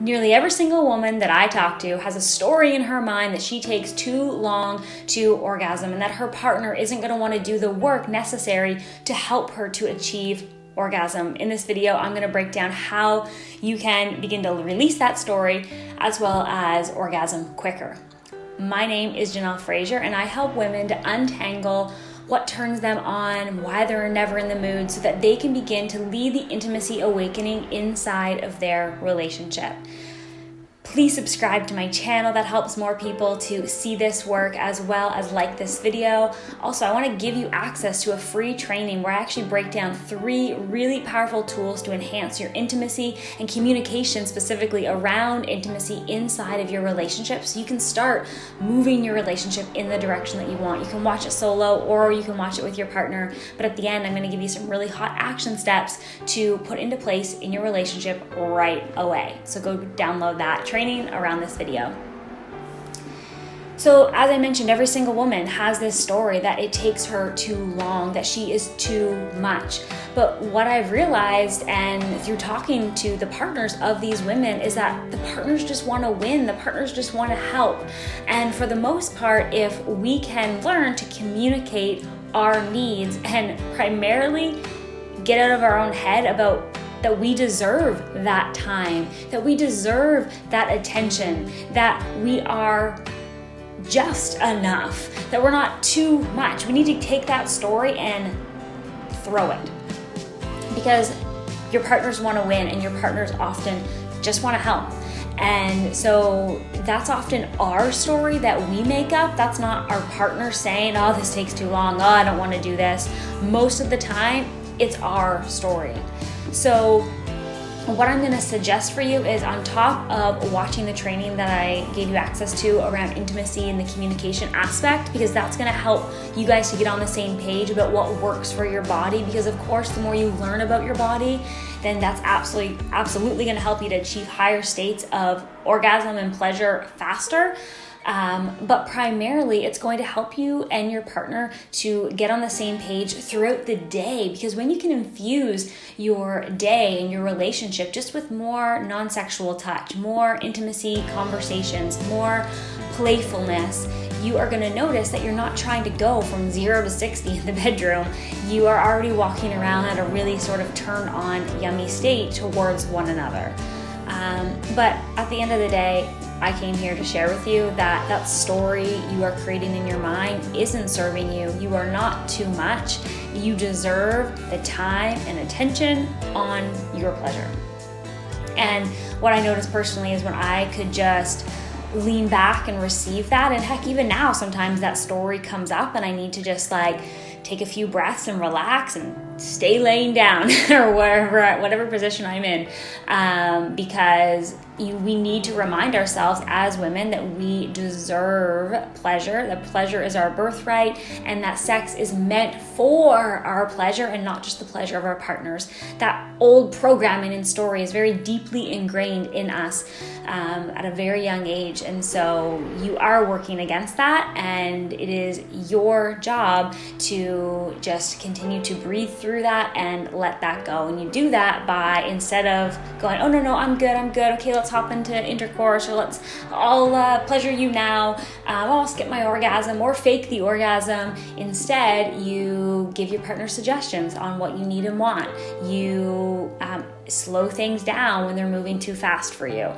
Nearly every single woman that I talk to has a story in her mind that she takes too long to orgasm and that her partner isn't going to want to do the work necessary to help her to achieve orgasm. In this video, I'm going to break down how you can begin to release that story as well as orgasm quicker. My name is Janelle Fraser, and I help women to untangle what turns them on, why they're never in the mood, so that they can begin to lead the intimacy awakening inside of their relationship. Please subscribe to my channel. That helps more people to see this work, as well as like this video. Also, I want to give you access to a free training where I actually break down 3 really powerful tools to enhance your intimacy and communication, specifically around intimacy inside of your relationship, so you can start moving your relationship in the direction that you want. You can watch it solo or you can watch it with your partner, but at the end, I'm going to give you some really hot action steps to put into place in your relationship right away. So go download that training around this video. So as I mentioned, every single woman has this story that it takes her too long, that she is too much. But what I've realized, and through talking to the partners of these women, is that the partners just want to win, the partners just want to help. And for the most part, if we can learn to communicate our needs and primarily get out of our own head about that we deserve that time, that we deserve that attention, that we are just enough, that we're not too much. We need to take that story and throw it. Because your partners want to win, and your partners often just want to help. And so that's often our story that we make up. That's not our partner saying, oh, this takes too long, oh, I don't want to do this. Most of the time, it's our story. So what I'm going to suggest for you is, on top of watching the training that I gave you access to around intimacy and the communication aspect, because that's going to help you guys to get on the same page about what works for your body. Because of course, the more you learn about your body, then that's absolutely going to help you to achieve higher states of orgasm and pleasure faster. But primarily, it's going to help you and your partner to get on the same page throughout the day, because when you can infuse your day and your relationship just with more non-sexual touch, more intimacy conversations, more playfulness, you are going to notice that you're not trying to go from 0 to 60 in the bedroom. You are already walking around at a really sort of turn on, yummy state towards one another. But at the end of the day, I came here to share with you that that story you are creating in your mind isn't serving you. You are not too much. You deserve the time and attention on your pleasure. And what I noticed personally is when I could just lean back and receive that, and heck, even now, sometimes that story comes up and I need to just take a few breaths and relax and stay laying down or whatever position I'm in, because we need to remind ourselves as women that we deserve pleasure, that pleasure is our birthright, and that sex is meant for our pleasure and not just the pleasure of our partners. That old programming and story is very deeply ingrained in us at a very young age, and so you are working against that, and it is your job to just continue to breathe through that and let that go. And you do that by, instead of going, oh no, I'm good, okay, let's hop into intercourse, or I'll pleasure you now, I'll skip my orgasm or fake the orgasm. Instead, you give your partner suggestions on what you need and want. You slow things down when they're moving too fast for you.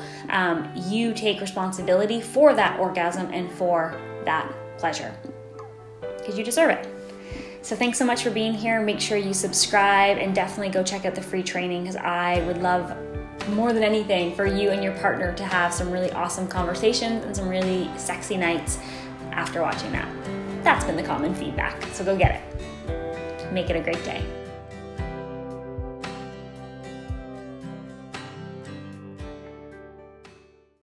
You take responsibility for that orgasm and for that pleasure, because you deserve it. So thanks so much for being here. Make sure you subscribe, and definitely go check out the free training, because I would love more than anything for you and your partner to have some really awesome conversations and some really sexy nights after watching that. That's been the common feedback. So go get it. Make it a great day.